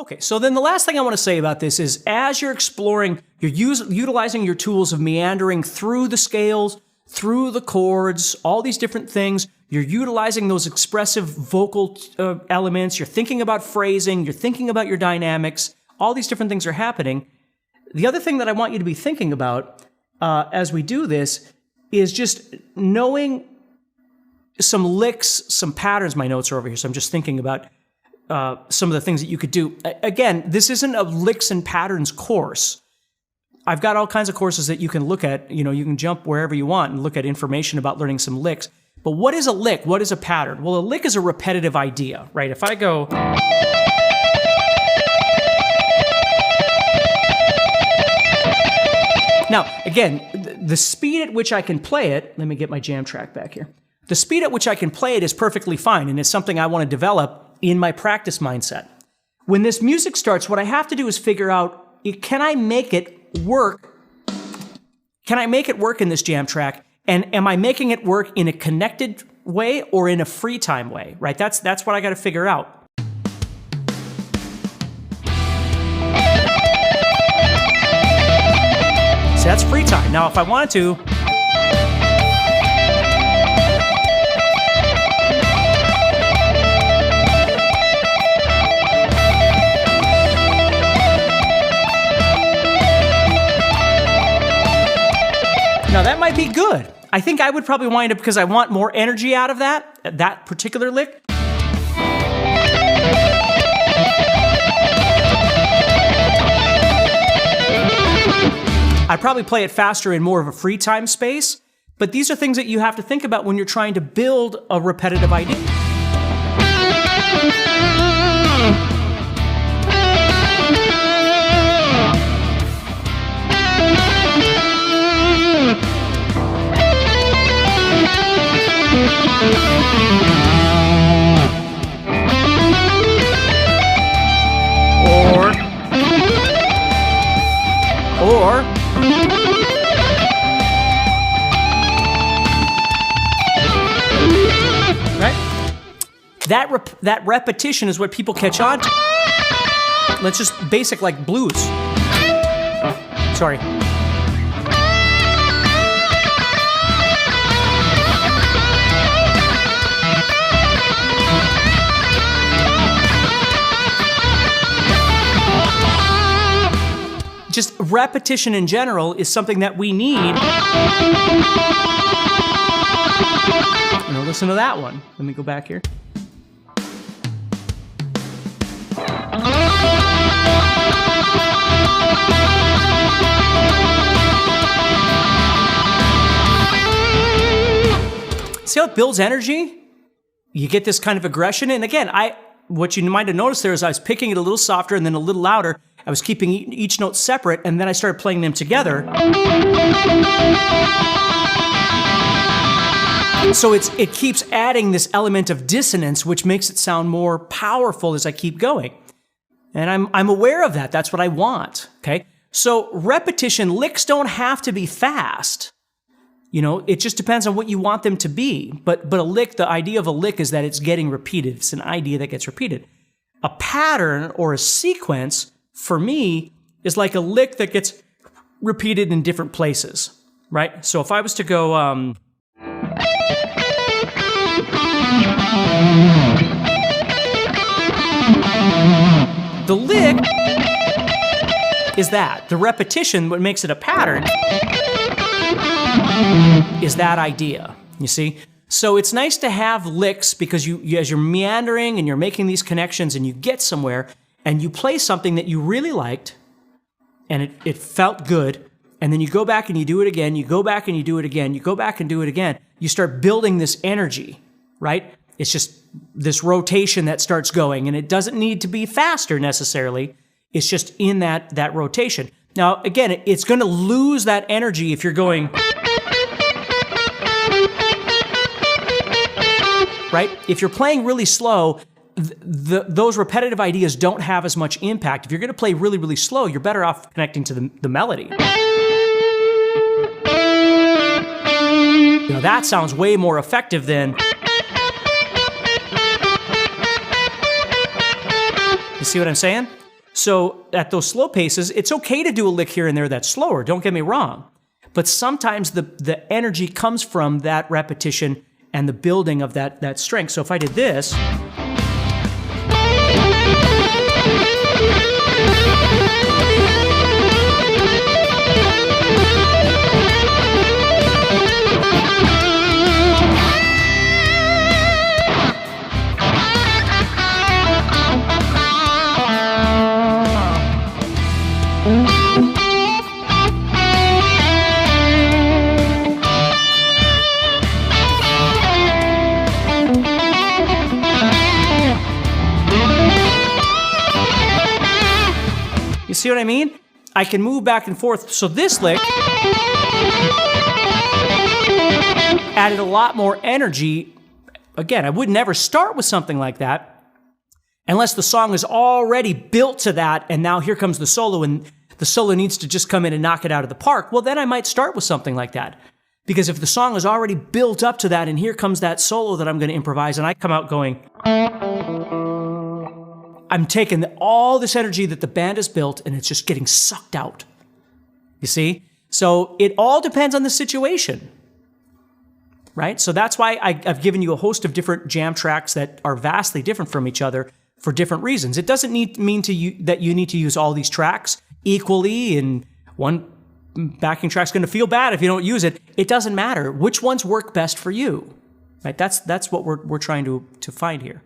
Okay, so then the last thing I want to say about this is as you're exploring, you're utilizing your tools of meandering through the scales, through the chords, all these different things. You're utilizing those expressive vocal elements. You're thinking about phrasing. You're thinking about your dynamics. All these different things are happening. The other thing that I want you to be thinking about as we do this is just knowing some licks, some patterns. My notes are over here, so I'm just thinking about some of the things that you could do. Again, this isn't a licks and patterns course. I've got all kinds of courses that you can look at. You know, you can jump wherever you want and look at information about learning some licks. But what is a lick? What is a pattern? Well, a lick is a repetitive idea, right? If I go... Now, again, the speed at which I can play it, let me get my jam track back here. The speed at which I can play it is perfectly fine, and it's something I want to develop in my practice mindset. When this music starts, what I have to do is figure out, can I make it work? Can I make it work in this jam track? And am I making it work in a connected way or in a free time way, right? That's what I got to figure out. So that's free time. Now, if I wanted to, now that might be good. I think I would probably wind up, because I want more energy out of that particular lick. I'd probably play it faster in more of a free time space, but these are things that you have to think about when you're trying to build a repetitive idea. Or right? That repetition is what people catch on to. Let's just basic like blues. Sorry. Just repetition in general is something that we need. Now listen to that one. Let me go back here. See how it builds energy? You get this kind of aggression. And again, what you might have noticed there is I was picking it a little softer and then a little louder. I was keeping each note separate, and then I started playing them together. So it keeps adding this element of dissonance, which makes it sound more powerful as I keep going. And I'm aware of that. That's what I want, okay? So repetition, licks don't have to be fast. You know, it just depends on what you want them to be. But a lick, the idea of a lick is that it's getting repeated. It's an idea that gets repeated. A pattern or a sequence, for me, is like a lick that gets repeated in different places, right? So if I was to go, the lick is that. The repetition, what makes it a pattern, is that idea, you see? So it's nice to have licks because you as you're meandering and you're making these connections and you get somewhere, and you play something that you really liked, and it felt good, and then you go back and you do it again, you go back and you do it again, you go back and do it again. You start building this energy, right? It's just this rotation that starts going, and it doesn't need to be faster necessarily. It's just in that rotation. Now, again, it's going to lose that energy if you're going... right? If you're playing really slow, those repetitive ideas don't have as much impact. If you're going to play really, really slow, you're better off connecting to the melody. You know, that sounds way more effective than... You see what I'm saying? So at those slow paces, it's okay to do a lick here and there that's slower, don't get me wrong. But sometimes the energy comes from that repetition and the building of that strength. So if I did this, you see what I mean? I can move back and forth. So this lick added a lot more energy. Again, I would never start with something like that unless the song is already built to that, and now here comes the solo, and the solo needs to just come in and knock it out of the park. Well, then I might start with something like that. Because if the song is already built up to that, and here comes that solo that I'm going to improvise, and I come out going, I'm taking all this energy that the band has built, and it's just getting sucked out. You see? So it all depends on the situation, right? So that's why I've given you a host of different jam tracks that are vastly different from each other for different reasons. It doesn't mean that you need to use all these tracks equally, and one backing track's going to feel bad if you don't use it. It doesn't matter. Which ones work best for you, right? That's what we're trying to find here.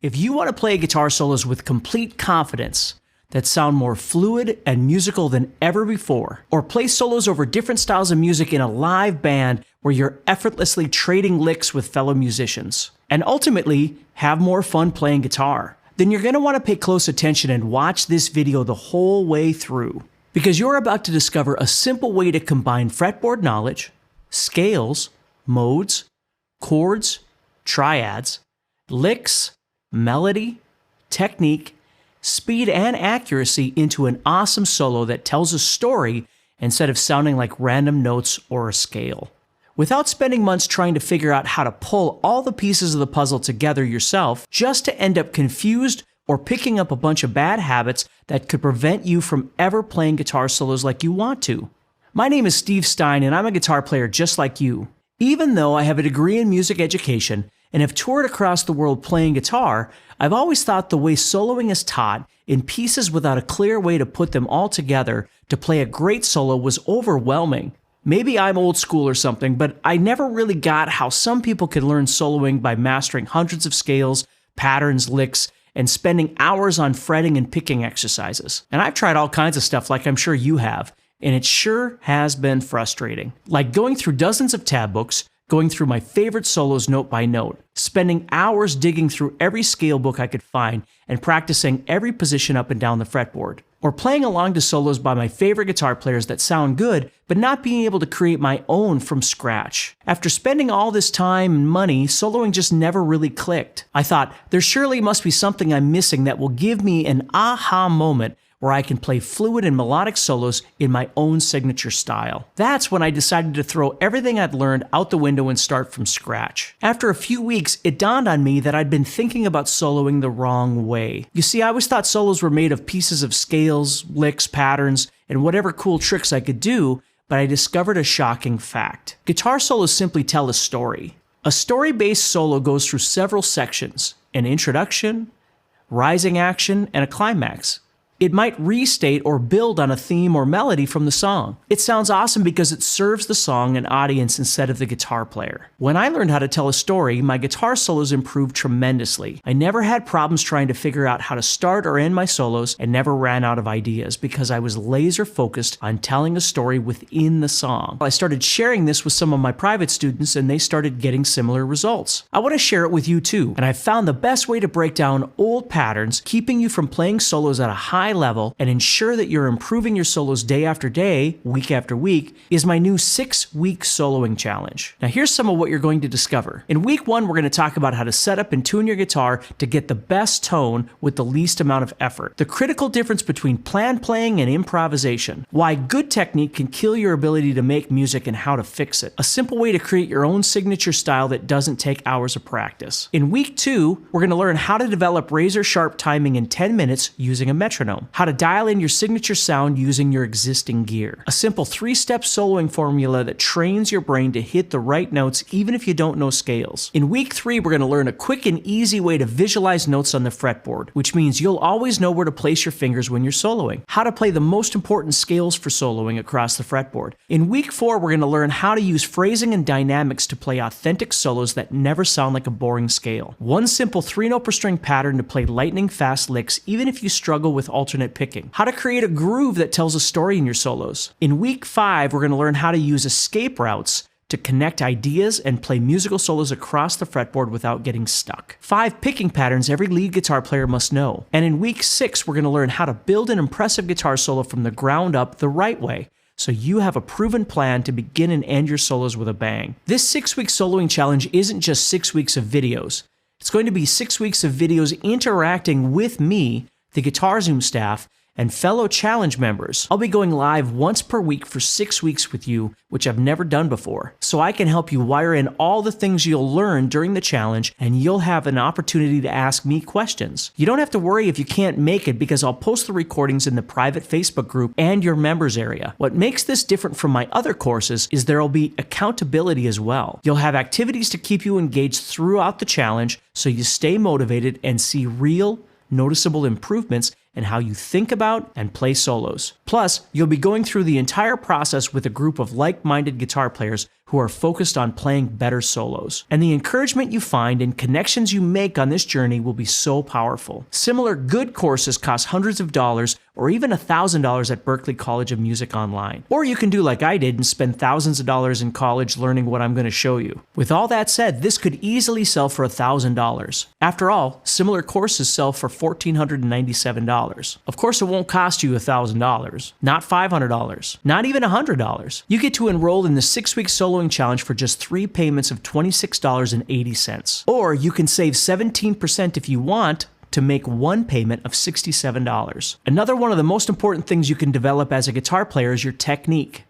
If you want to play guitar solos with complete confidence that sound more fluid and musical than ever before, or play solos over different styles of music in a live band where you're effortlessly trading licks with fellow musicians, and ultimately have more fun playing guitar, then you're going to want to pay close attention and watch this video the whole way through, because you're about to discover a simple way to combine fretboard knowledge, scales, modes, chords, triads, licks, melody, technique, speed, and accuracy into an awesome solo that tells a story instead of sounding like random notes or a scale. Without spending months trying to figure out how to pull all the pieces of the puzzle together yourself, just to end up confused or picking up a bunch of bad habits that could prevent you from ever playing guitar solos like you want to. My name is Steve Stine, and I'm a guitar player just like you. Even though I have a degree in music education and have toured across the world playing guitar, I've always thought the way soloing is taught, in pieces without a clear way to put them all together to play a great solo, was overwhelming. Maybe I'm old school or something, but I never really got how some people can learn soloing by mastering hundreds of scales, patterns, licks, and spending hours on fretting and picking exercises. And I've tried all kinds of stuff, like I'm sure you have, and it sure has been frustrating. Like going through dozens of tab books, going through my favorite solos note by note, spending hours digging through every scale book I could find, and practicing every position up and down the fretboard. Or playing along to solos by my favorite guitar players that sound good, but not being able to create my own from scratch. After spending all this time and money, soloing just never really clicked. I thought, there surely must be something I'm missing that will give me an aha moment where I can play fluid and melodic solos in my own signature style. That's when I decided to throw everything I'd learned out the window and start from scratch. After a few weeks, it dawned on me that I'd been thinking about soloing the wrong way. You see, I always thought solos were made of pieces of scales, licks, patterns, and whatever cool tricks I could do, but I discovered a shocking fact. Guitar solos simply tell a story. A story-based solo goes through several sections: an introduction, rising action, and a climax. It might restate or build on a theme or melody from the song. It sounds awesome because it serves the song and audience instead of the guitar player. When I learned how to tell a story, my guitar solos improved tremendously. I never had problems trying to figure out how to start or end my solos, and never ran out of ideas because I was laser focused on telling a story within the song. I started sharing this with some of my private students, and they started getting similar results. I want to share it with you too, and I found the best way to break down old patterns, keeping you from playing solos at a high high level and ensure that you're improving your solos day after day, week after week, is my new 6-week soloing challenge. Now here's some of what you're going to discover. In week 1, we're going to talk about how to set up and tune your guitar to get the best tone with the least amount of effort. The critical difference between planned playing and improvisation. Why good technique can kill your ability to make music and how to fix it. A simple way to create your own signature style that doesn't take hours of practice. In week 2, we're going to learn how to develop razor-sharp timing in 10 minutes using a metronome. How to dial in your signature sound using your existing gear. A simple 3-step soloing formula that trains your brain to hit the right notes even if you don't know scales. In week 3, we're going to learn a quick and easy way to visualize notes on the fretboard, which means you'll always know where to place your fingers when you're soloing. How to play the most important scales for soloing across the fretboard. In week 4, we're going to learn how to use phrasing and dynamics to play authentic solos that never sound like a boring scale. One simple 3-note per string pattern to play lightning fast licks even if you struggle with alternate picking. How to create a groove that tells a story in your solos. In week 5, we're going to learn how to use escape routes to connect ideas and play musical solos across the fretboard without getting stuck. 5 picking patterns every lead guitar player must know. And in week 6, we're going to learn how to build an impressive guitar solo from the ground up the right way, so you have a proven plan to begin and end your solos with a bang. This 6-week soloing challenge isn't just 6 weeks of videos. It's going to be 6 weeks of videos interacting with me, the GuitarZoom staff, and fellow challenge members. I'll be going live once per week for 6 weeks with you, which I've never done before, so I can help you wire in all the things you'll learn during the challenge, and you'll have an opportunity to ask me questions. You don't have to worry if you can't make it because I'll post the recordings in the private Facebook group and your members area. What makes this different from my other courses is there'll be accountability as well. You'll have activities to keep you engaged throughout the challenge so you stay motivated and see real, noticeable improvements in how you think about and play solos. Plus, you'll be going through the entire process with a group of like-minded guitar players who are focused on playing better solos. And the encouragement you find and connections you make on this journey will be so powerful. Similar good courses cost hundreds of dollars or even $1,000 at Berklee College of Music online. Or you can do like I did and spend thousands of dollars in college learning what I'm going to show you. With all that said, this could easily sell for $1,000. After all, similar courses sell for $1,497. Of course, it won't cost you $1,000, not $500, not even $100. You get to enroll in the 6-week soloing challenge for just 3 payments of $26.80. Or you can save 17% if you want to make 1 payment of $67. Another one of the most important things you can develop as a guitar player is your technique.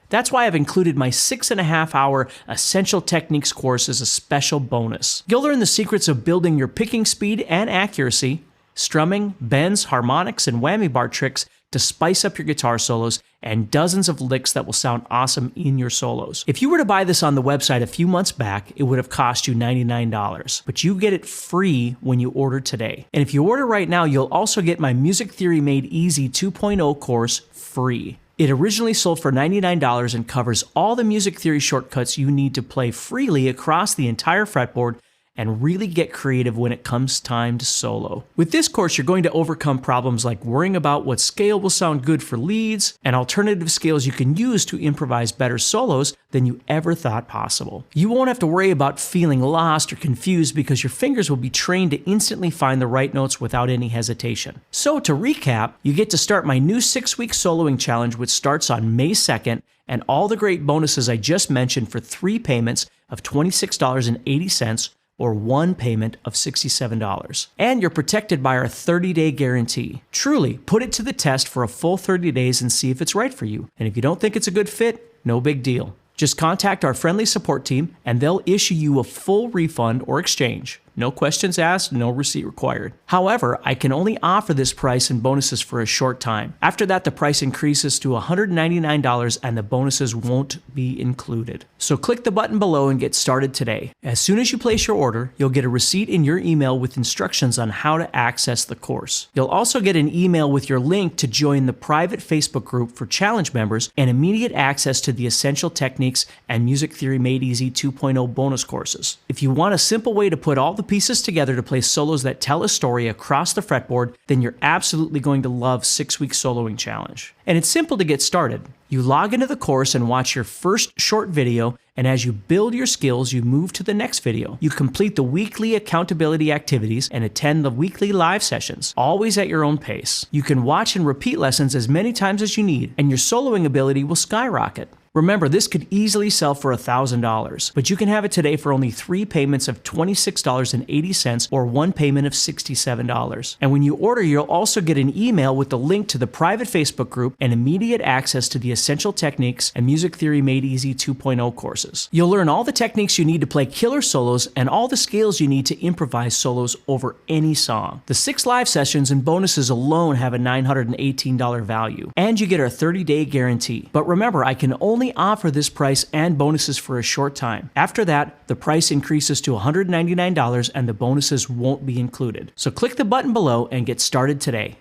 That's why I've included my 6.5-hour Essential Techniques course as a special bonus. You'll learn the secrets of building your picking speed and accuracy, strumming, bends, harmonics, and whammy bar tricks to spice up your guitar solos, and dozens of licks that will sound awesome in your solos. If you were to buy this on the website a few months back, it would have cost you $99, but you get it free when you order today. And if you order right now, you'll also get my Music Theory Made Easy 2.0 course free. It originally sold for $99 and covers all the music theory shortcuts you need to play freely across the entire fretboard and really get creative when it comes time to solo. With this course, you're going to overcome problems like worrying about what scale will sound good for leads and alternative scales you can use to improvise better solos than you ever thought possible. You won't have to worry about feeling lost or confused because your fingers will be trained to instantly find the right notes without any hesitation. So to recap, you get to start my new 6-week soloing challenge, which starts on May 2nd, and all the great bonuses I just mentioned for 3 payments of $26.80 or 1 payment of $67. And you're protected by our 30-day guarantee. Truly, put it to the test for a full 30 days and see if it's right for you. And if you don't think it's a good fit, no big deal. Just contact our friendly support team and they'll issue you a full refund or exchange. No questions asked, no receipt required. However, I can only offer this price and bonuses for a short time. After that, the price increases to $199 and the bonuses won't be included. So click the button below and get started today. As soon as you place your order, you'll get a receipt in your email with instructions on how to access the course. You'll also get an email with your link to join the private Facebook group for challenge members and immediate access to the Essential Techniques and Music Theory Made Easy 2.0 bonus courses. If you want a simple way to put all the pieces together to play solos that tell a story across the fretboard, then you're absolutely going to love 6-week soloing challenge. And it's simple to get started. You log into the course and watch your first short video And as you build your skills, you move to the next video. You complete the weekly accountability activities and attend the weekly live sessions, always at your own pace. You can watch and repeat lessons as many times as you need, and your soloing ability will skyrocket. Remember, this could easily sell for $1,000, but you can have it today for only 3 payments of $26.80 or 1 payment of $67. And when you order, you'll also get an email with the link to the private Facebook group and immediate access to the Essential Techniques and Music Theory Made Easy 2.0 courses. You'll learn all the techniques you need to play killer solos and all the scales you need to improvise solos over any song. The 6 live sessions and bonuses alone have a $918 value, and you get our 30-day guarantee. But remember, I can only offer this price and bonuses for a short time. After that, the price increases to $199 and the bonuses won't be included. So click the button below and get started today.